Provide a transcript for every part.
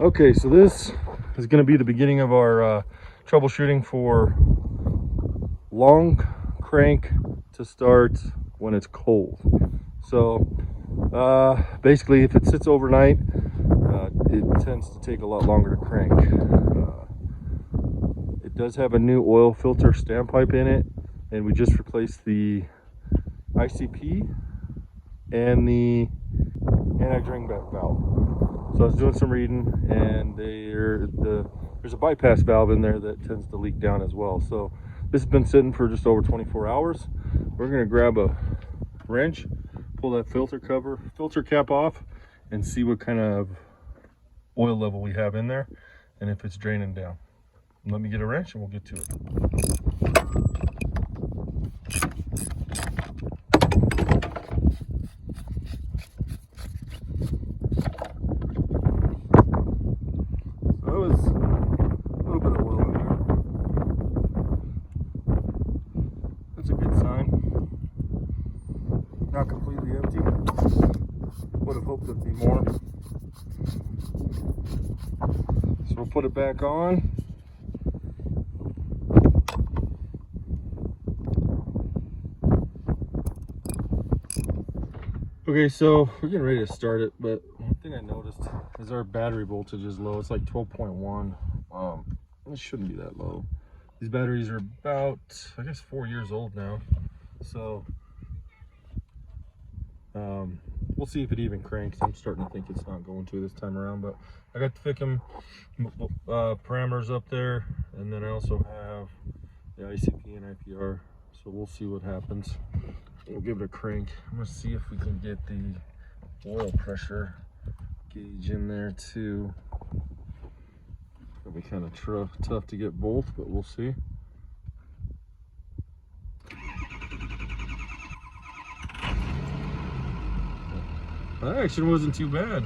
Okay, so this is going to be the beginning of our troubleshooting for long crank to start when it's cold. So basically, if it sits overnight, it tends to take a lot longer to crank. It does have a new oil filter standpipe in it, and we just replaced the ICP and the anti-drain back valve. So I was doing some reading, and there's a bypass valve in there that tends to leak down as well. So this has been sitting for just over 24 hours. We're going to grab a wrench, pull that filter cap off, and see what kind of oil level we have in there and if it's draining down. Let me get a wrench and we'll get to it. Not completely empty. Would have hoped there'd be more. So we'll put it back on. Okay, so we're getting ready to start it, but one thing I noticed is our battery voltage is low. It's like 12.1. It shouldn't be that low. These batteries are about, I guess, 4 years old now. So we'll see if it even cranks. I'm starting to think it's not going to this time around, but I got the FICM parameters up there, and then I also have the ICP and IPR, so we'll see what happens. We'll give it a crank. I'm gonna see if we can get the oil pressure gauge in there too. It'll be kind of tough to get both, but we'll see. That action wasn't too bad.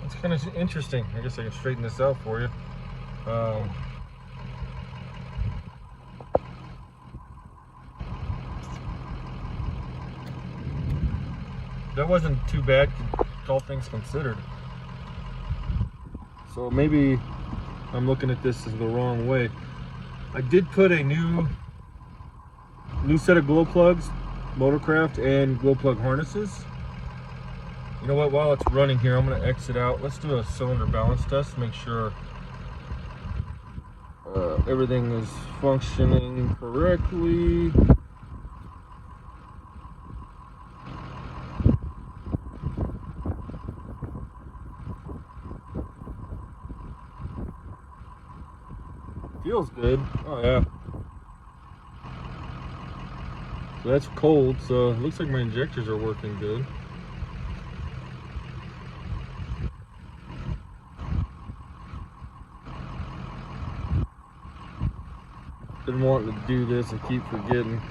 That's kind of interesting. I guess I can straighten this out for you. That wasn't too bad, all things considered. So maybe I'm looking at this as the wrong way. I did put a new set of glow plugs, Motorcraft, and glow plug harnesses. You know what, while it's running here, I'm gonna exit out. Let's do a cylinder balance test, make sure everything is functioning correctly. Feels good. Oh yeah. So that's cold, so it looks like my injectors are working good. Been wanting to do this and keep forgetting.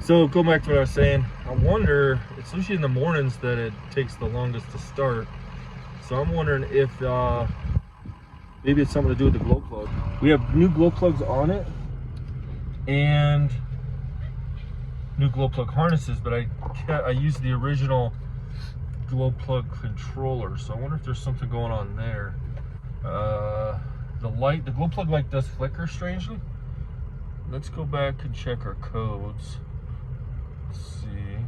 So go back to what I was saying. I wonder, it's usually in the mornings that it takes the longest to start. So I'm wondering if maybe it's something to do with the glow plug. We have new glow plugs on it and new glow plug harnesses, but I used the original glow plug controller. So I wonder if there's something going on there. The glow plug light does flicker strangely. Let's go back and check our codes. Let's see.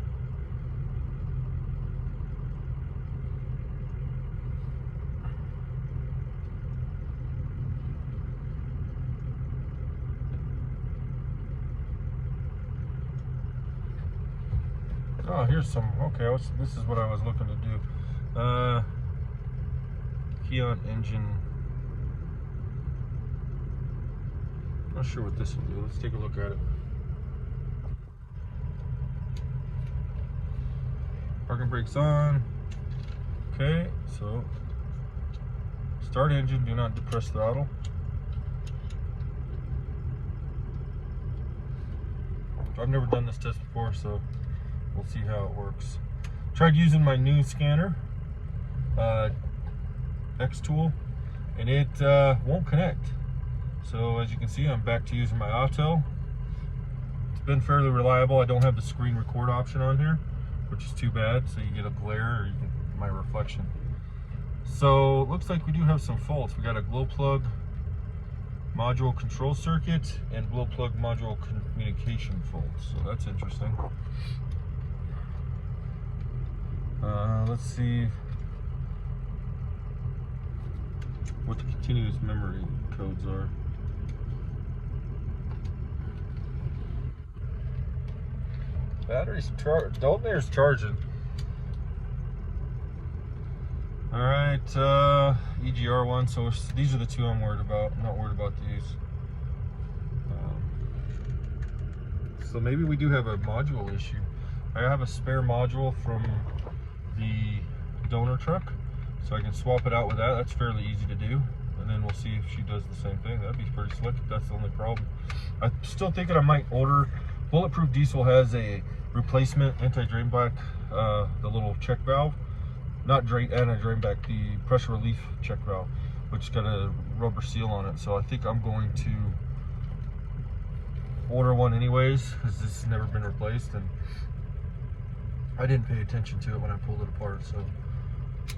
Oh, here's some, okay, this is what I was looking to do. Key on engine. Not sure what this will do. Let's take a look at it. Parking brakes on. Okay, so start engine, do not depress throttle. I've never done this test before, so we'll see how it works. Tried using my new scanner. X tool, and it won't connect. So as you can see, I'm back to using my auto. It's been fairly reliable. I don't have the screen record option on here, which is too bad, so you get a glare or you get my reflection. So it looks like we do have some faults. We got a glow plug module control circuit and glow plug module communication fault, so that's interesting. Let's see what the continuous memory codes are. Battery's charged. The alternator's charging. All right, EGR one. So these are the two I'm worried about. I'm not worried about these. So maybe we do have a module issue. I have a spare module from the donor truck, so I can swap it out with that. That's fairly easy to do, and then we'll see if she does the same thing. That'd be pretty slick if that's the only problem. I'm still thinking I might order. Bulletproof Diesel has a replacement anti-drain back, the little check valve, not anti-drain back, the pressure relief check valve, which has got a rubber seal on it. So I think I'm going to order one anyways, because this has never been replaced, and I didn't pay attention to it when I pulled it apart. So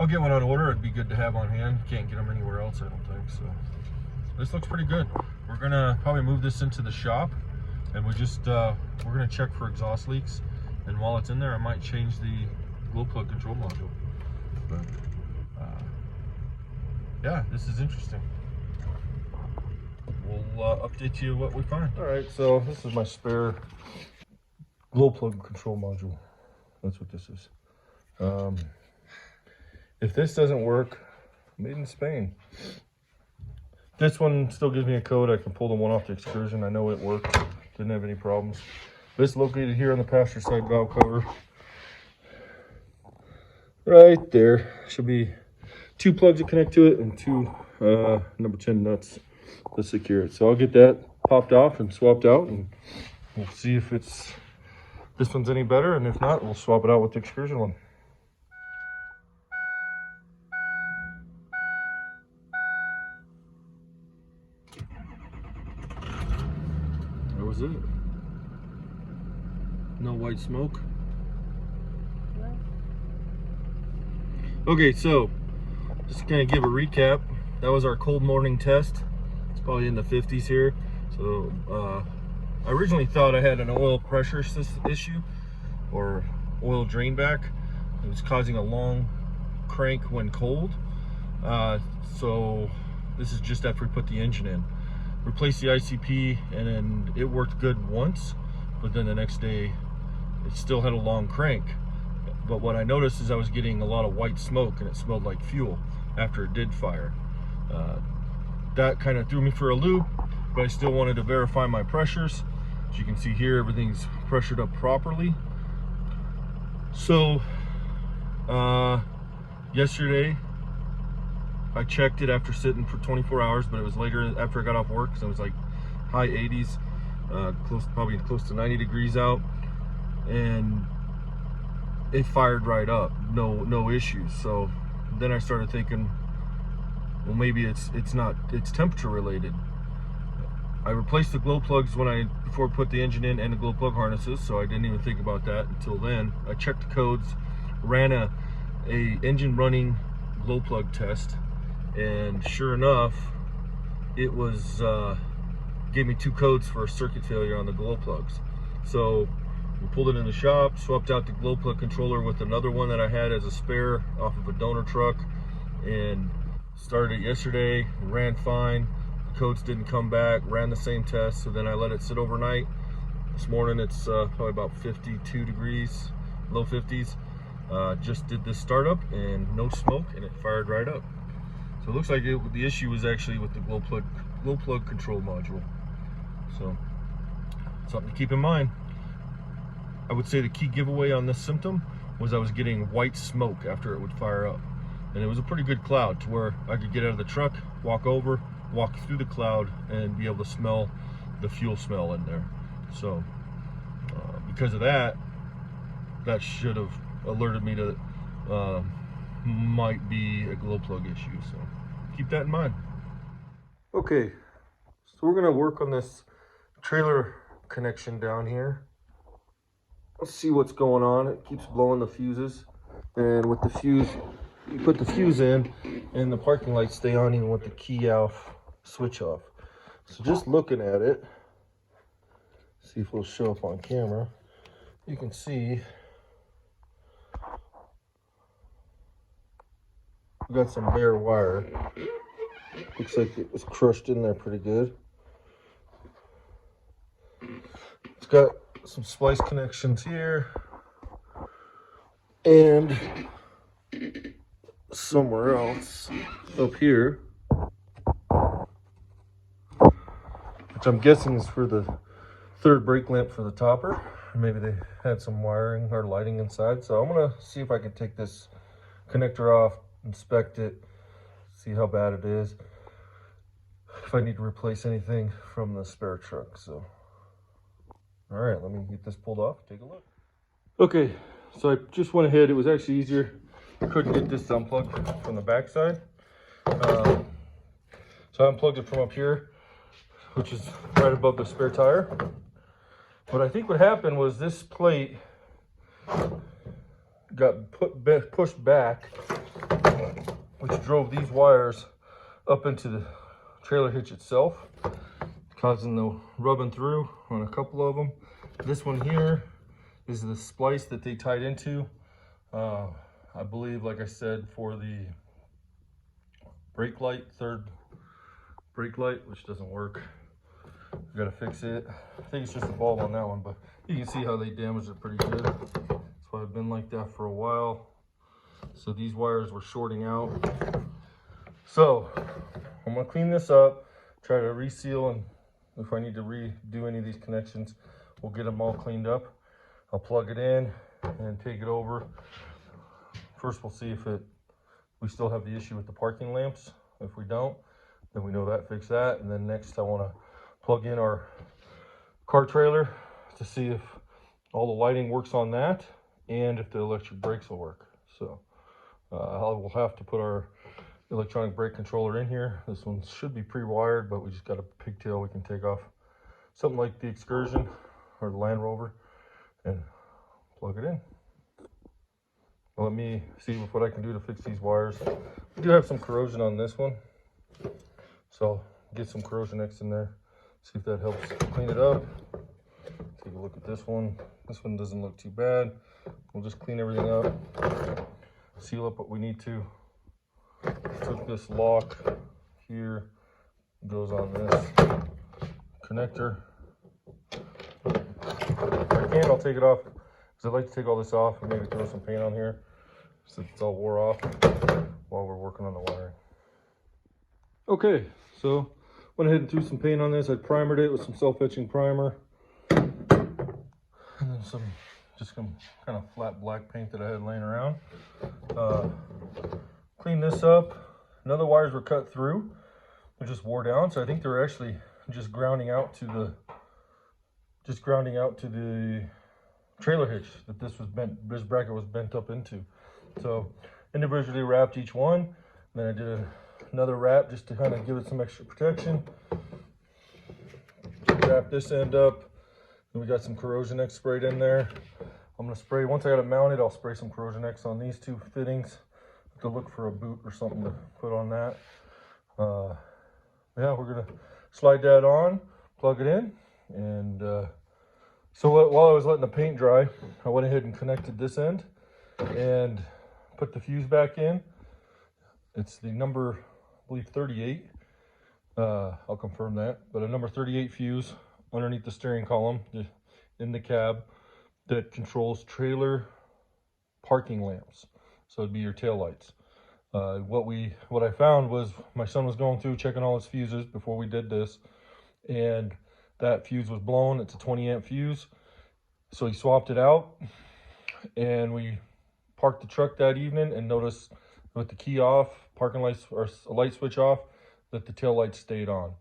I'll get one on order. It'd be good to have on hand. Can't get them anywhere else, I don't think. So this looks pretty good. We're gonna probably move this into the shop, and we're gonna check for exhaust leaks, and while it's in there I might change the glow plug control module. But yeah, this is interesting. We'll update you what we find. All right, so this is my spare glow plug control module. That's what this is. If this doesn't work, made in Spain. This one still gives me a code. I can pull the one off the excursion. I know it worked. Didn't have any problems. This located here on the passenger side valve cover. Right there. Should be 2 plugs that connect to it and 2 number 10 nuts to secure it. So I'll get that popped off and swapped out, and we'll see if this one's any better, and if not, we'll swap it out with the excursion one. That was it. No white smoke. Okay, so just gonna give a recap. That was our cold morning test. It's probably in the 50s here. So I originally thought I had an oil pressure issue or oil drain back. It was causing a long crank when cold. So this is just after we put the engine in. Replaced the ICP, and then it worked good once, but then the next day it still had a long crank. But what I noticed is I was getting a lot of white smoke, and it smelled like fuel after it did fire. That kind of threw me for a loop, but I still wanted to verify my pressures. As you can see here, everything's pressured up properly. So yesterday I checked it after sitting for 24 hours, but it was later after I got off work, so it was like high 80s, probably close to 90 degrees out, and it fired right up, no issues. So then I started thinking, well, maybe it's temperature related. I replaced the glow plugs before I put the engine in, and the glow plug harnesses, so I didn't even think about that until then. I checked the codes, ran a engine running glow plug test, and sure enough, it was gave me 2 codes for a circuit failure on the glow plugs. So we pulled it in the shop, swapped out the glow plug controller with another one that I had as a spare off of a donor truck, and started it yesterday. It ran fine. The codes didn't come back. Ran the same test, so then I let it sit overnight. This morning it's probably about 52 degrees, low 50s. Just did this startup and no smoke, and it fired right up. So it looks like the issue was actually with the glow plug control module. So something to keep in mind. I would say the key giveaway on this symptom was I was getting white smoke after it would fire up. And it was a pretty good cloud to where I could get out of the truck, walk through the cloud, and be able to smell the fuel smell in there. So because of that, that should have alerted me to might be a glow plug issue, so keep that in mind. Okay, so we're gonna work on this trailer connection down here. Let's see what's going on. It keeps blowing the fuses, and with the fuse, you put the fuse in and the parking lights stay on even with the key off, switch off. So just looking at it, see if it'll show up on camera. You can see we got some bare wire. Looks like it was crushed in there pretty good. It's got some splice connections here and somewhere else up here, which I'm guessing is for the third brake lamp for the topper. Maybe they had some wiring or lighting inside. So I'm gonna see if I can take this connector off, inspect it, see how bad it is, if I need to replace anything from the spare truck. So all right, let me get this pulled off, take a look. Okay, so I just went ahead. It was actually easier. I couldn't get this unplugged from the back side. So I unplugged it from up here, which is right above the spare tire. But I think what happened was this plate got pushed back, which drove these wires up into the trailer hitch itself, causing the rubbing through on a couple of them. This one here is the splice that they tied into. I believe, like I said, for the brake light, third brake light, which doesn't work. We gotta fix it. I think it's just a bulb on that one, but you can see how they damaged it pretty good. That's why I've been like that for a while. So these wires were shorting out. So I'm gonna clean this up, try to reseal, and if I need to redo any of these connections, we'll get them all cleaned up. I'll plug it in and take it over. First, we'll see if we still have the issue with the parking lamps. If we don't, then we know that, fix that. And then next, I want to plug in our car trailer to see if all the lighting works on that and if the electric brakes will work. So I will have to put our electronic brake controller in here. This one should be pre-wired, but we just got a pigtail we can take off, something like the Excursion or the Land Rover, and plug it in. Let me see what I can do to fix these wires. We do have some corrosion on this one, so get some corrosion X in there, see if that helps clean it up. Take a look at this one. This one doesn't look too bad. We'll just clean everything up, seal up what we need to. Took this lock here, goes on this connector. If I can, I'll take it off, because I'd like to take all this off and maybe throw some paint on here so it's all wore off while we're working on the wiring. Okay, so went ahead and threw some paint on this. I primered it with some self-etching primer, and then some kind of flat black paint that I had laying around. Clean this up. None of the wires were cut through. They just wore down, so I think they're actually just grounding out to the trailer hitch that this bracket was bent up into. So individually wrapped each one. Then I did another wrap just to kind of give it some extra protection. Wrap this end up. And we got some Corrosion X sprayed in there. I'm gonna spray, once I got it mounted, I'll spray some Corrosion X on these two fittings to look for a boot or something to put on that. Yeah, we're gonna slide that on, plug it in, and so while I was letting the paint dry, I went ahead and connected this end and put the fuse back in. It's the number, I believe, 38. I'll confirm that, but a number 38 fuse underneath the steering column in the cab that controls trailer parking lamps. So it'd be your tail lights. What I found was my son was going through checking all his fuses before we did this, and that fuse was blown. It's a 20 amp fuse. So he swapped it out, and we parked the truck that evening and noticed with the key off, parking lights or a light switch off, that the tail lights stayed on.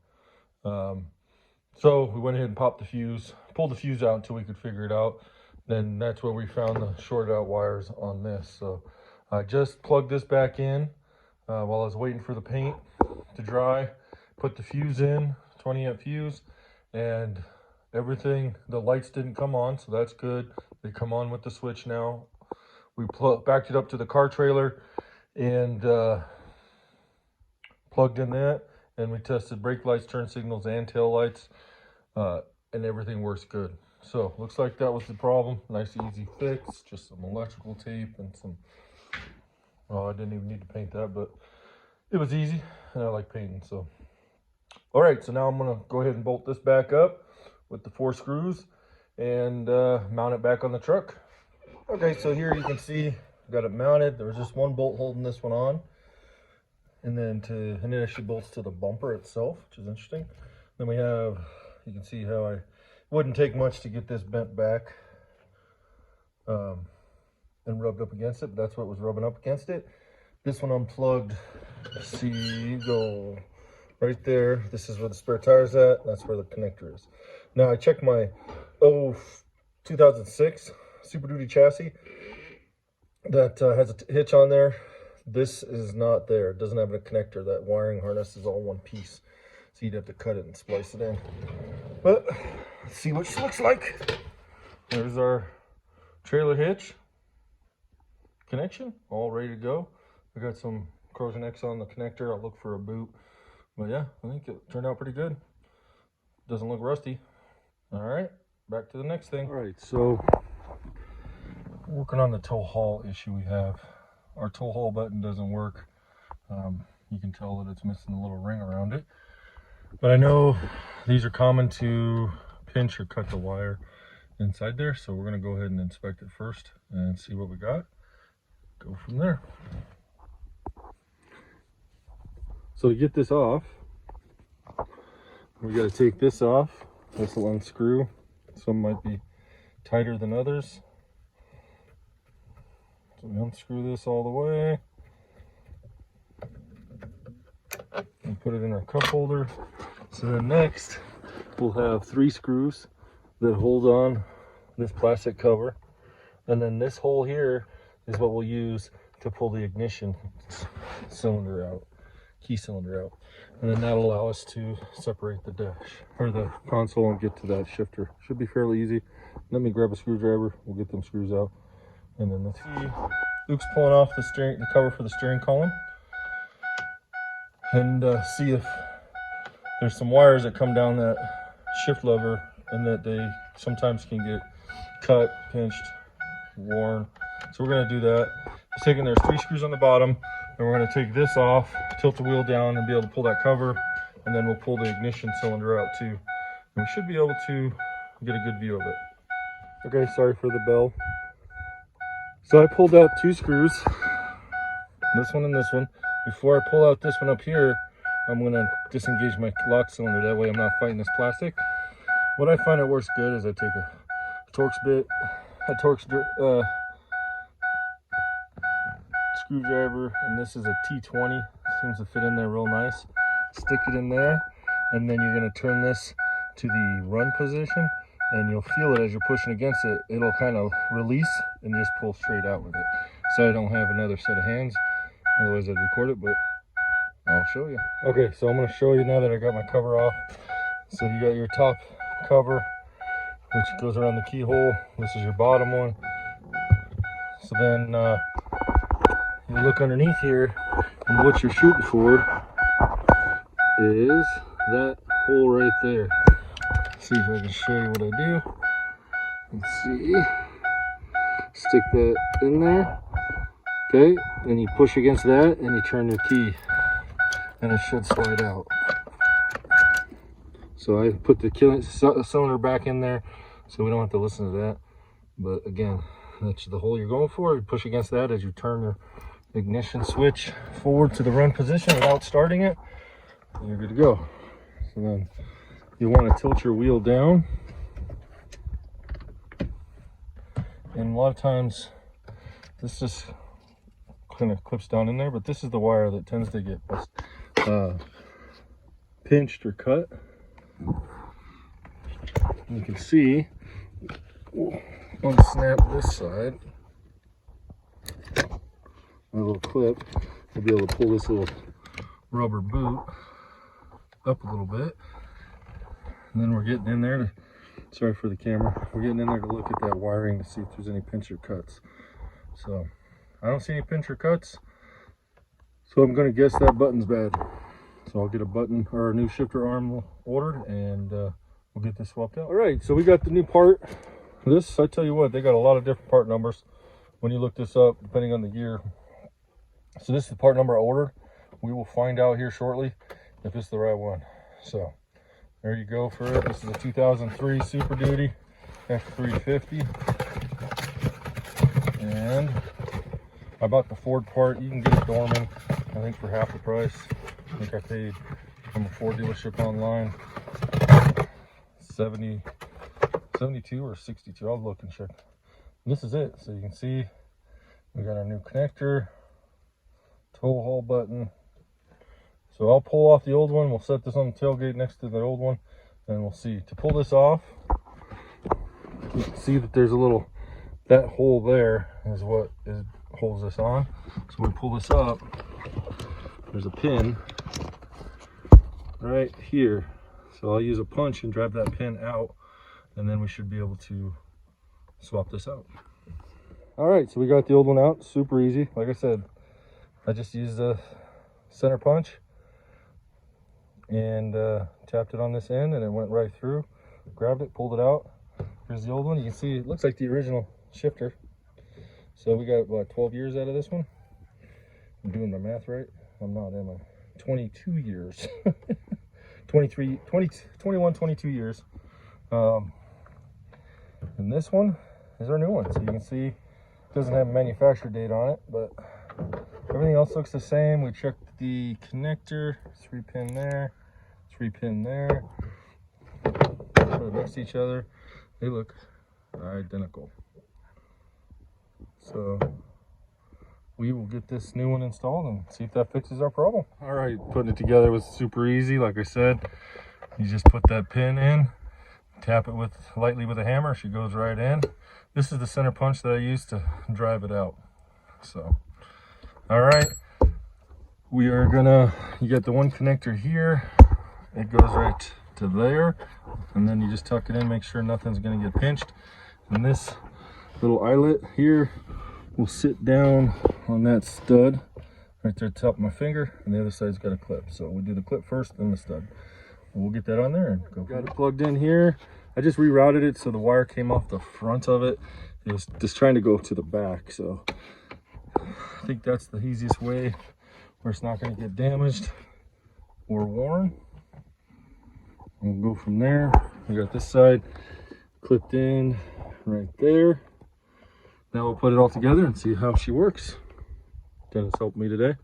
So we went ahead and popped the fuse, pulled the fuse out until we could figure it out. Then that's where we found the shorted out wires on this. So I just plugged this back in while I was waiting for the paint to dry. Put the fuse in, 20 amp fuse, and everything, the lights didn't come on, so that's good. They come on with the switch now. We backed it up to the car trailer and plugged in that, and we tested brake lights, turn signals, and tail lights, and everything works good. So looks like that was the problem. Nice easy fix, just some electrical tape and some, oh, I didn't even need to paint that, but it was easy and I like painting. So all right, so now I'm gonna go ahead and bolt this back up with the 4 screws and mount it back on the truck. Okay, so here you can see I got it mounted. There was just one bolt holding this one on, and then it actually bolts to the bumper itself, which is interesting. Then we have, you can see how it wouldn't take much to get this bent back and rubbed up against it, but that's what was rubbing up against it. This one unplugged. See, go right there. This is where the spare tire's at. That's where the connector is. Now I checked my 2006 Super Duty chassis that has a hitch on there. This is not there. It doesn't have a connector. That wiring harness is all one piece, so you'd have to cut it and splice it in. But let's see what she looks like. There's our trailer hitch connection, all ready to go. I got some corrosion X on the connector. I'll look for a boot, but yeah, I think it turned out pretty good. Doesn't look rusty. All right, back to the next thing. All right, so working on the tow haul issue we have. Our tow haul button doesn't work. You can tell that it's missing a little ring around it, but I know these are common to pinch or cut the wire inside there, so we're going to go ahead and inspect it first and see what we got. Go from there. So to get this off, we got to take this off. This will unscrew. Some might be tighter than others. So we unscrew this all the way and put it in our cup holder. So then next we'll have 3 screws that hold on this plastic cover, and then this hole here is what we'll use to pull the ignition cylinder out, key cylinder out, and then that'll allow us to separate the dash or the console and get to that shifter. Should be fairly easy. Let me grab a screwdriver. We'll get them screws out, and then let's see. Luke's pulling off the cover for the steering column, and see if there's some wires that come down that shift lever, and that they sometimes can get cut, pinched, worn. So we're going to do that. He's taking, there's 3 screws on the bottom, and we're going to take this off, tilt the wheel down, and be able to pull that cover, and then we'll pull the ignition cylinder out too. And we should be able to get a good view of it. Okay, sorry for the bell. So I pulled out 2 screws, this one and this one. Before I pull out this one up here, I'm going to disengage my lock cylinder. That way I'm not fighting this plastic. What I find it works good is I take a Torx bit, a Torx screwdriver, and this is a T20. Seems to fit in there real nice. Stick it in there, and then you're going to turn this to the run position, and you'll feel it as you're pushing against it. It'll kind of release and just pull straight out with it. So I don't have another set of hands, otherwise I'd record it, but I'll show you. Okay, so I'm going to show you now that I got my cover off. So you got your top cover, which goes around the keyhole. This is your bottom one. So then you look underneath here, and what you're shooting for is that hole right there. Let's see if I can show you what I do. Let's see. Stick that in there. Okay, then you push against that and you turn your key, and it should slide out. So I put the cylinder back in there so we don't have to listen to that. But again, that's the hole you're going for. You push against that as you turn your ignition switch forward to the run position without starting it, and you're good to go. So then you want to tilt your wheel down, and a lot of times this just kind of clips down in there, but this is the wire that tends to get pinched or cut. You can see, unsnap this side, a little clip, we'll be able to pull this little rubber boot up a little bit. And then we're getting in there to, sorry for the camera, we're getting in there to look at that wiring to see if there's any pincher cuts. So I don't see any pincher cuts, so I'm going to guess that button's bad. So I'll get a button or a new shifter arm ordered, and we'll get this swapped out. All right, so we got the new part. This, I tell you what, they got a lot of different part numbers when you look this up, depending on the gear. So this is the part number I ordered. We will find out here shortly if it's the right one. So there you go for it. This is a 2003 Super Duty F350. And I bought the Ford part. You can get it Dorman, I think, for half the price. I think I paid from a Ford dealership online 72 or 62. I'll look and check. This is it. So you can see we got our new connector, tow haul button. So I'll pull off the old one. We'll set this on the tailgate next to the old one, and we'll see. To pull this off, you can see that there's a little, that hole there is what holds this on. So we pull this up, there's a pin right here. So I'll use a punch and drive that pin out, and then we should be able to swap this out. All right, so we got the old one out. Super easy. Like I said, I just used a center punch and tapped it on this end, and it went right through. Grabbed it, pulled it out. Here's the old one. You can see it looks like the original shifter. So we got, what, 12 years out of this one? I'm doing my math right? I'm not, am I? 22 years. 21, 22 years. And this one is our new one. So you can see it doesn't have a manufacturer date on it, but everything else looks the same. We checked the connector, 3-pin there, 3-pin there. Put it next to each other. They look identical. So we will get this new one installed and see if that fixes our problem. All right, putting it together was super easy. Like I said, you just put that pin in, tap it lightly with a hammer. She goes right in. This is the center punch that I used to drive it out. So, all right, we are gonna, you got the one connector here. It goes right to there, and then you just tuck it in, make sure nothing's gonna get pinched. And this little eyelet here will sit down on that stud right there at the top of my finger, and the other side's got a clip. So we do the clip first, then the stud. We'll get that on there and go. Got it plugged in here. I just rerouted it so the wire came off the front of it. It was just trying to go to the back. So I think that's the easiest way where it's not going to get damaged or worn. And we'll go from there. We got this side clipped in right there. Now we'll put it all together and see how she works. Dennis helped me today.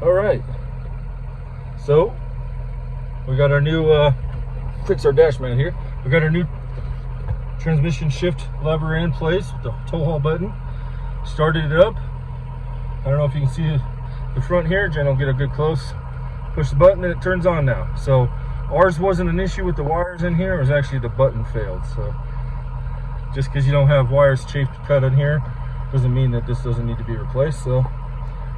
All right, so we got our new fix our dash mat here. We got our new transmission shift lever in place with the tow haul button. Started it up. I don't know if you can see the front here. Jen will get a good close. Push the button and it turns on now. So ours wasn't an issue with the wires in here. It was actually the button failed. So just because you don't have wires chafed cut in here doesn't mean that this doesn't need to be replaced. So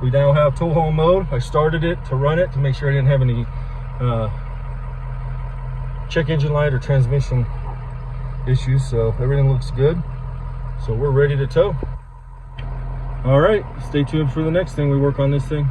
we now have tow haul mode. I started it to run it to make sure I didn't have any check engine light or transmission issues. So everything looks good. So we're ready to tow. All right, stay tuned for the next thing we work on this thing.